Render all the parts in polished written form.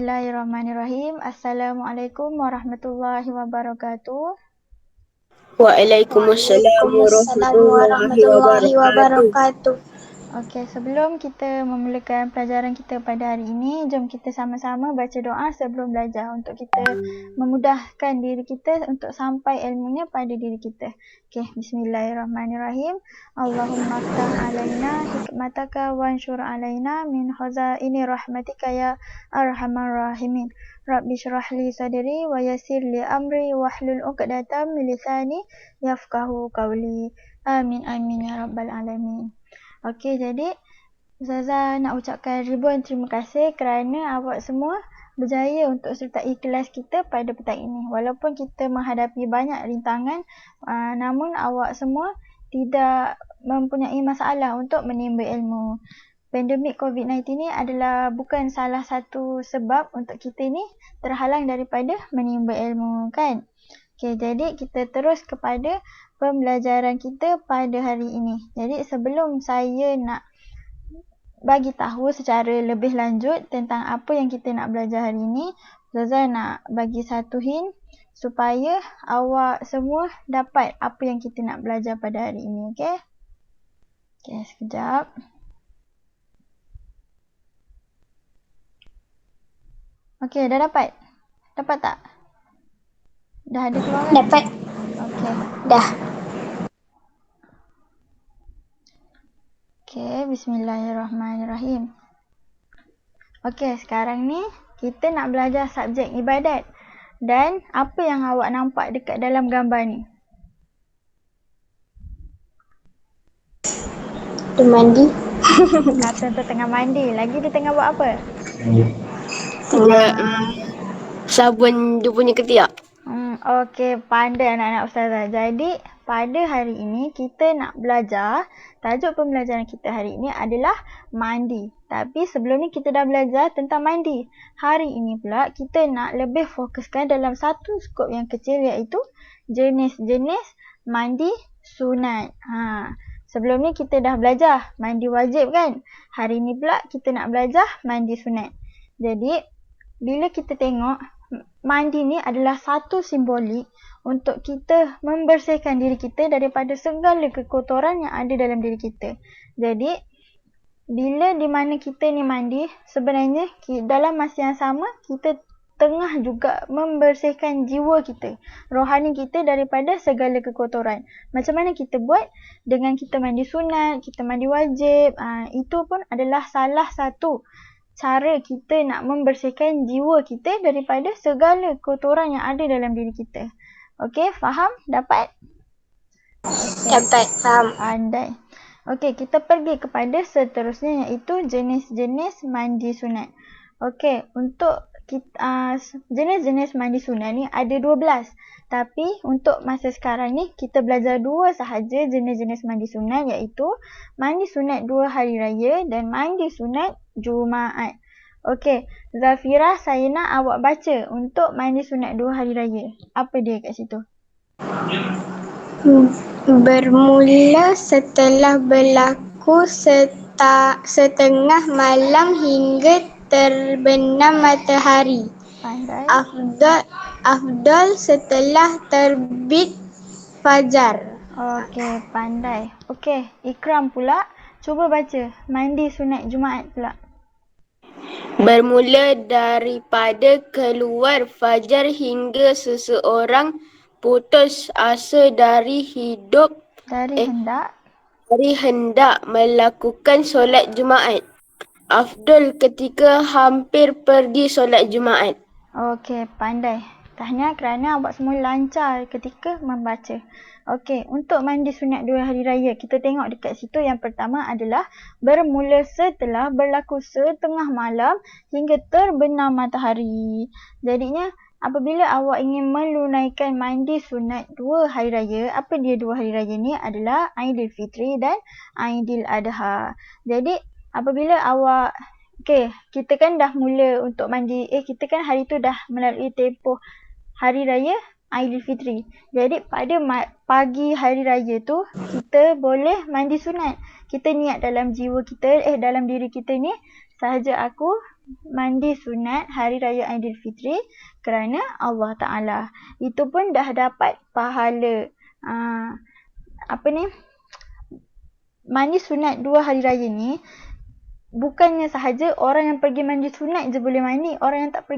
Bismillahirrahmanirrahim. Assalamualaikum warahmatullahi wabarakatuh. Waalaikumsalam Waalaikumsalam warahmatullahi warahmatullahi wabarakatuh. wabarakatuh. Okey, sebelum kita memulakan pelajaran kita pada hari ini, jom kita sama-sama baca doa sebelum belajar untuk kita memudahkan diri kita untuk sampai ilmunya pada diri kita. Okey, bismillahirrahmanirrahim. Allahumma aftah alaina hikmataka wanshur alaina min khazaini rahmatika ya arhamar rahimin. Rabbi syrah li sadri wa yassir li amri wahlul 'uqdatam min lisani yafqahu qawli. Amin amin ya rabbal alamin. Okey, jadi Ustazah nak ucapkan ribuan terima kasih kerana awak semua berjaya untuk sertai kelas kita pada petang ini. Walaupun kita menghadapi banyak rintangan, namun awak semua tidak mempunyai masalah untuk menimba ilmu. Pandemik COVID-19 ni adalah bukan salah satu sebab untuk kita ni terhalang daripada menimba ilmu, kan? Okey, jadi kita terus kepada pembelajaran kita pada hari ini. Jadi sebelum saya nak bagi tahu secara lebih lanjut tentang apa yang kita nak belajar hari ini, Ustazah nak bagi satu hint supaya awak semua dapat apa yang kita nak belajar pada hari ini, okey? Okey, sekejap. Okey, dah dapat? Dapat tak? Dah ada keluar kan? Dapat? Okey. Dah. Okey, bismillahirrahmanirrahim. Okey, sekarang ni kita nak belajar subjek ibadat. Dan apa yang awak nampak dekat dalam gambar ni? Dia mandi. Kata tu tengah mandi. Lagi dia tengah buat apa? Tengah sabun dia punya ketiak. Okey, pandai anak-anak Ustazah. Jadi, pada hari ini kita nak belajar, tajuk pembelajaran kita hari ini adalah mandi. Tapi sebelum ni kita dah belajar tentang mandi. Hari ini pula kita nak lebih fokuskan dalam satu skop yang kecil, iaitu jenis-jenis mandi sunat. Sebelum ni kita dah belajar mandi wajib, kan? Hari ni pula kita nak belajar mandi sunat. Jadi, bila kita tengok, mandi ni adalah satu simbolik untuk kita membersihkan diri kita daripada segala kekotoran yang ada dalam diri kita. Jadi, bila di mana kita ni mandi, sebenarnya dalam masa yang sama, kita tengah juga membersihkan jiwa kita, rohani kita daripada segala kekotoran. Macam mana kita buat? Dengan kita mandi sunat, kita mandi wajib. Itu pun adalah salah satu cara kita nak membersihkan jiwa kita daripada segala kotoran yang ada dalam diri kita. Okey, faham? Dapat? Okay. Dapat, faham. Pandai. Okey, kita pergi kepada seterusnya, iaitu jenis-jenis mandi sunat. Okey, untuk jenis-jenis mandi sunat ni ada 12. Tapi untuk masa sekarang ni kita belajar 2 sahaja jenis-jenis mandi sunat, iaitu mandi sunat 2 hari raya dan mandi sunat Jumaat. Okey, Zafira, saya nak awak baca untuk mandi sunat 2 hari raya. Apa dia kat situ? Bermula setelah berlaku setengah malam hingga terbenam matahari. Pandai. Afdal setelah terbit fajar. Okey, pandai. Okey, Ikram pula cuba baca mandi sunat Jumaat pula. Bermula daripada keluar fajar hingga seseorang putus asa dari hidup hendak melakukan solat Jumaat. Afdal ketika hampir pergi solat Jumaat. Okey, pandai. Tahniah kerana awak semua lancar ketika membaca. Okey, untuk mandi sunat 2 hari raya, kita tengok dekat situ yang pertama adalah bermula setelah berlaku setengah malam hingga terbenam matahari. Jadinya, apabila awak ingin menunaikan mandi sunat 2 hari raya, apa dia 2 hari raya ni adalah Aidilfitri dan Aidiladha. Jadi, apabila awak, kita kan dah mula untuk mandi, kita kan hari tu dah melalui tempoh hari raya Aidilfitri. Jadi pada pagi hari raya tu, kita boleh mandi sunat. Kita niat dalam jiwa kita, dalam diri kita ni, sahaja aku mandi sunat hari raya Aidilfitri kerana Allah Ta'ala. Itu pun dah dapat pahala. Mandi sunat 2 hari raya ni bukannya sahaja orang yang pergi mandi sunat je boleh mandi, orang yang tak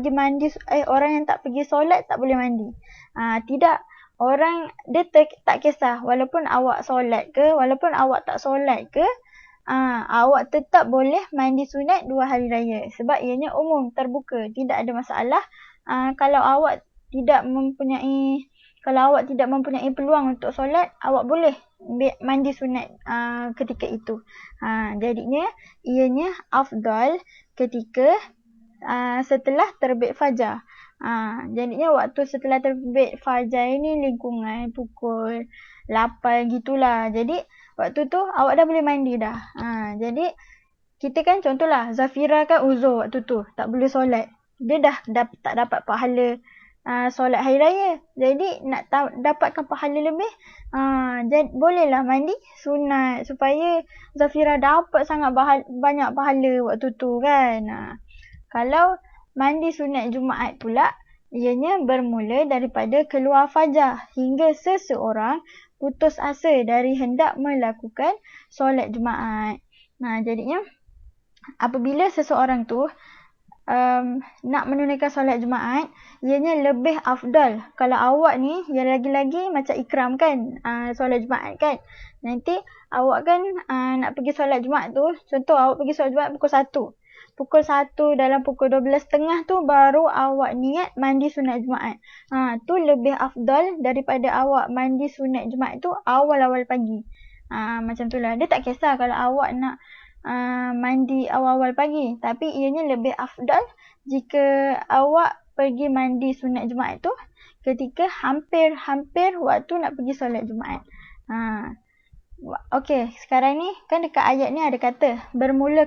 pergi solat tak boleh mandi. Tidak, orang dia tak kisah walaupun awak solat ke, walaupun awak tak solat ke, awak tetap boleh mandi sunat 2 hari raya sebab ianya umum, terbuka, tidak ada masalah. Kalau awak tidak mempunyai peluang untuk solat, awak boleh mandi sunat ketika itu. Jadinya ianya afdal ketika setelah terbit fajar. Jadinya waktu setelah terbit fajar ini lingkungan pukul 8 gitulah. Jadi waktu tu awak dah boleh mandi dah. Jadi kita kan contohlah Zafira kan uzur waktu tu, tak boleh solat. Dia dah tak dapat pahala solat hari raya. Jadi nak dapatkan pahala lebih, bolehlah mandi sunat supaya Zafira dapat sangat banyak pahala waktu tu kan. Kalau mandi sunat Jumaat pula, ianya bermula daripada keluar fajar hingga seseorang putus asa dari hendak melakukan solat Jumaat. Jadinya apabila seseorang tu nak menunaikan solat Jumaat, ianya lebih afdal. Kalau awak ni yang lagi-lagi macam ikram kan, solat Jumaat kan, nanti awak kan nak pergi solat Jumaat tu, contoh awak pergi solat Jumaat pukul 1, dalam pukul 12.30 tu baru awak niat mandi sunat Jumaat. Tu lebih afdal daripada awak mandi sunat Jumaat tu awal-awal pagi. Macam tu lah. Dia tak kisah kalau awak nak mandi awal-awal pagi, tapi ianya lebih afdal jika awak pergi mandi sunat Jumaat tu ketika hampir waktu nak pergi solat Jumaat. Okey, sekarang ni kan dekat ayat ni ada kata bermula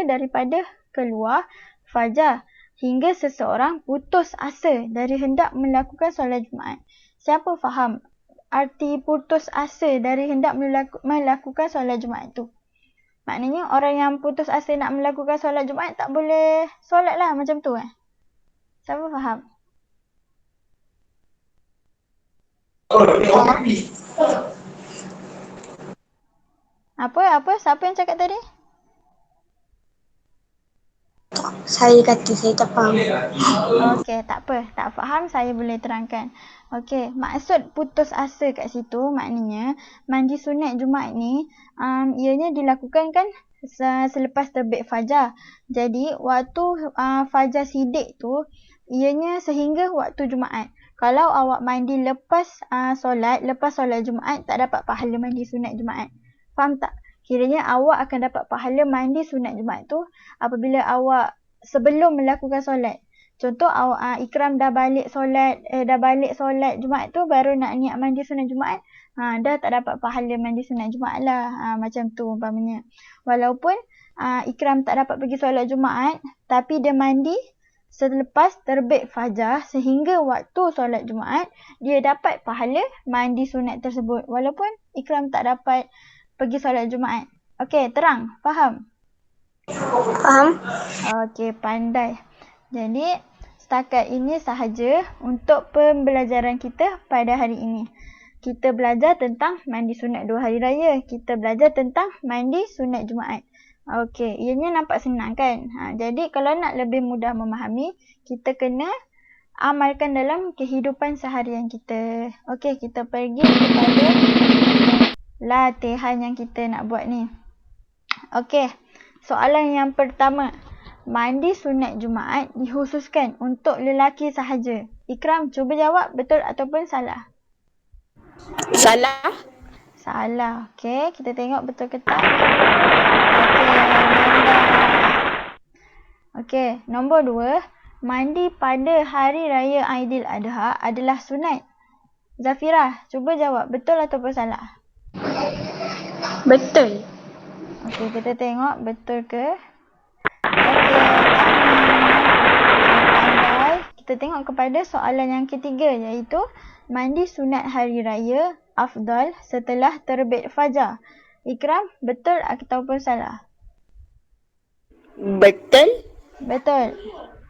daripada keluar fajar hingga seseorang putus asa dari hendak melakukan solat Jumaat. Siapa faham arti putus asa dari hendak melakukan solat Jumaat tu? Maknanya orang yang putus asa nak melakukan solat Jumaat tak boleh solat lah, macam tu Siapa faham? Apa? Siapa yang cakap tadi? Saya kata saya tak faham. Okey, tak apa. Tak faham, saya boleh terangkan. Okey, maksud putus asa kat situ maknanya mandi sunat Jumaat ni ianya dilakukan kan selepas terbit fajar. Jadi waktu fajar sidik tu ianya sehingga waktu Jumaat. Kalau awak mandi lepas solat Jumaat, tak dapat pahala mandi sunat Jumaat. Faham tak? Kiranya awak akan dapat pahala mandi sunat Jumaat tu apabila awak sebelum melakukan solat. Contoh awak ikram dah balik solat Jumaat tu baru nak niat mandi sunat Jumaat, dah tak dapat pahala mandi sunat Jumaat lah. Macam tu umpamanya. Walaupun ikram tak dapat pergi solat Jumaat, tapi dia mandi selepas terbit fajar sehingga waktu solat Jumaat, dia dapat pahala mandi sunat tersebut walaupun ikram tak dapat pergi solat Jumaat. Okey, terang? Faham? Faham? Okey, pandai. Jadi, setakat ini sahaja untuk pembelajaran kita pada hari ini. Kita belajar tentang mandi sunat 2 hari raya. Kita belajar tentang mandi sunat Jumaat. Okey, ianya nampak senang kan? Jadi, kalau nak lebih mudah memahami, kita kena amalkan dalam kehidupan seharian kita. Okey, kita pergi kepada latihan yang kita nak buat ni. Okey, soalan yang pertama. Mandi sunat Jumaat dikhususkan untuk lelaki sahaja. Ikram, cuba jawab betul ataupun salah. Salah. Salah. Okey, kita tengok betul ke tak. Okey, nombor 2. Mandi pada hari raya Aidil Adha adalah sunat. Zafira, cuba jawab betul ataupun salah. Betul. Okey, kita tengok betul ke. Pandai. Kita tengok kepada soalan yang ketiga, iaitu mandi sunat hari raya afdal setelah terbit fajar. Ikram, betul ataupun salah? Betul? Betul.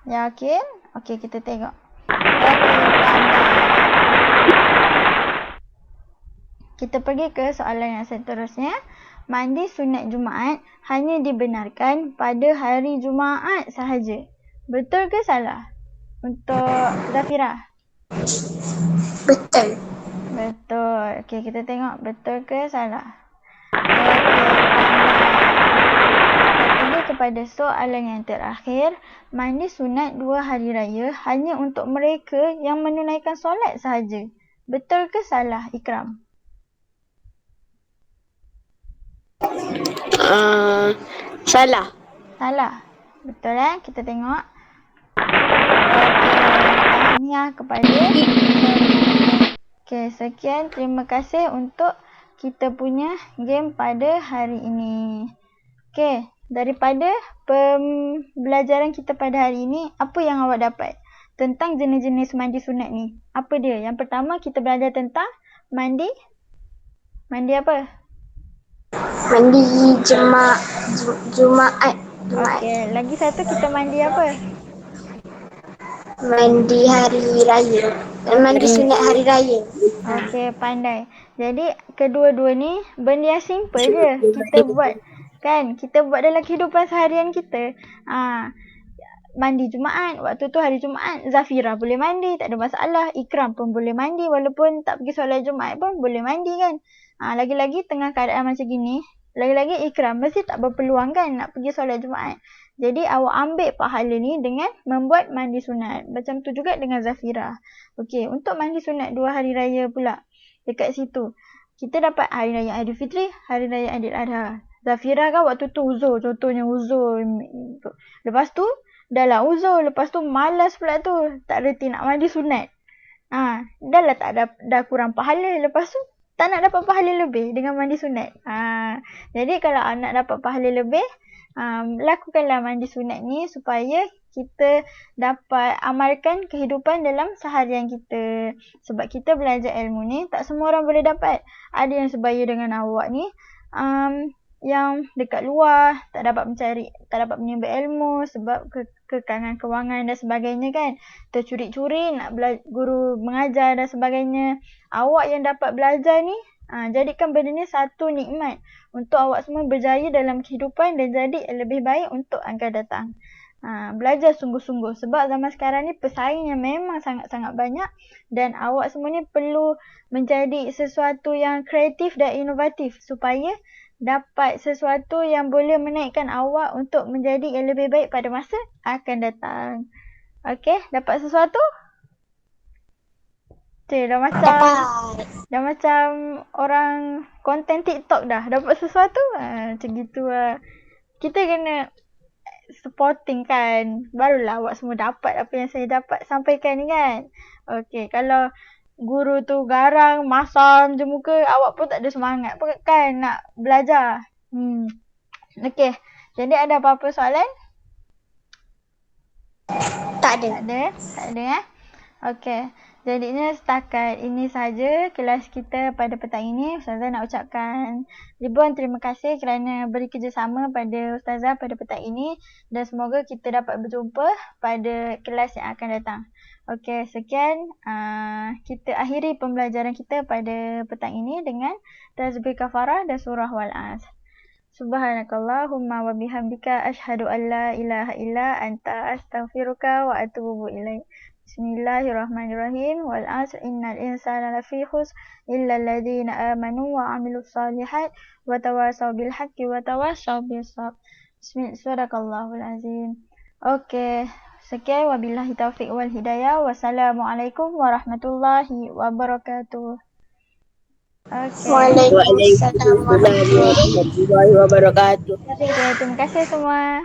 Yakin? Okey, kita tengok. Okey, pandai. Kita pergi ke soalan yang seterusnya. Mandi sunat Jumaat hanya dibenarkan pada hari Jumaat sahaja. Betul ke salah? Untuk Zafira. Betul. Betul. Okey, kita tengok betul ke salah. Okey, pandai. Kita pergi kepada soalan yang terakhir. Mandi sunat 2 hari raya hanya untuk mereka yang menunaikan solat sahaja. Betul ke salah, Ikram? Salah. Salah. Betul kita tengok. Okey, tahniah kepada semua. Okey, sekian. Terima kasih untuk kita punya game pada hari ini. Okey, daripada pembelajaran kita pada hari ini, apa yang awak dapat tentang jenis-jenis mandi sunat ni? Apa dia? Yang pertama kita belajar tentang mandi. Mandi apa? Mandi Jumaat. Okey, lagi satu kita mandi apa? Mandi hari raya. Mandi sunat hari raya. Okey, pandai. Jadi kedua-dua ni benda yang simple je kita buat. Kan? Kita buat dalam kehidupan seharian kita. Mandi Jumaat, waktu tu hari Jumaat, Zafira boleh mandi, tak ada masalah. Ikram pun boleh mandi walaupun tak pergi solat Jumaat pun boleh mandi kan. Lagi-lagi tengah keadaan macam gini, lagi-lagi Ikram mesti tak berpeluang kan nak pergi solat Jumaat. Jadi awak ambil pahala ni dengan membuat mandi sunat. Macam tu juga dengan Zafira. Okey, untuk mandi sunat 2 hari raya pula. Dekat situ, kita dapat hari raya Aidilfitri, hari raya Aidiladha. Zafira kan waktu tu uzur, contohnya uzur. Lepas tu, dah lah uzur. Lepas tu malas pula tu. Tak reti nak mandi sunat. Dah lah dah kurang pahala. Lepas tu, tak nak dapat pahala lebih dengan mandi sunat. Jadi kalau nak dapat pahala lebih, lakukanlah mandi sunat ni supaya kita dapat amalkan kehidupan dalam seharian kita. Sebab kita belajar ilmu ni, tak semua orang boleh dapat. Ada yang sebaya dengan awak ni, yang dekat luar, tak dapat menimba ilmu sebab kekangan kewangan dan sebagainya kan. Tercuri-curi nak guru mengajar dan sebagainya. Awak yang dapat belajar ni, jadikan benda ni satu nikmat untuk awak semua berjaya dalam kehidupan dan jadi lebih baik untuk akan datang. Belajar sungguh-sungguh sebab zaman sekarang ni pesaingnya memang sangat-sangat banyak dan awak semua ni perlu menjadi sesuatu yang kreatif dan inovatif supaya dapat sesuatu yang boleh menaikkan awak untuk menjadi yang lebih baik pada masa akan datang. Okey, dapat sesuatu? Cik, dah macam orang konten TikTok dah. Dapat sesuatu? Macam gitu lah. Kita kena supporting kan. Barulah awak semua dapat apa yang saya dapat sampaikan ni kan. Okey, kalau guru tu garang, masam je muka, awak pun tak ada semangat pun kan nak belajar. Okey, jadi ada apa-apa soalan? Tak ada. Tak ada Okey, jadinya setakat ini saja kelas kita pada petang ini. Ustazah nak ucapkan ribuan terima kasih kerana beri kerjasama pada Ustazah pada petang ini dan semoga kita dapat berjumpa pada kelas yang akan datang. Okey, sekian. Kita akhiri pembelajaran kita pada petang ini dengan tasbih kafarah dan surah Wal-As. Subhanakallahumma wa bihamdika asyhadu an la ilaha illa anta astaghfiruka wa atubu ilaik. Bismillahirrahmanirrahim. Wal 'asr innal insana lafi khusr illa alladhina amanu wa 'amilus solihat wa tawasaw bil haqqi wa tawasaw bis sabr. Sadaqallahul azim. Okey, sekian wabillahi taufiq wal hidayah. Wassalamualaikum warahmatullahi wabarakatuh. Okey. Waalaikumsalam warahmatullahi warahmatullahi wabarakatuh. Terima kasih semua.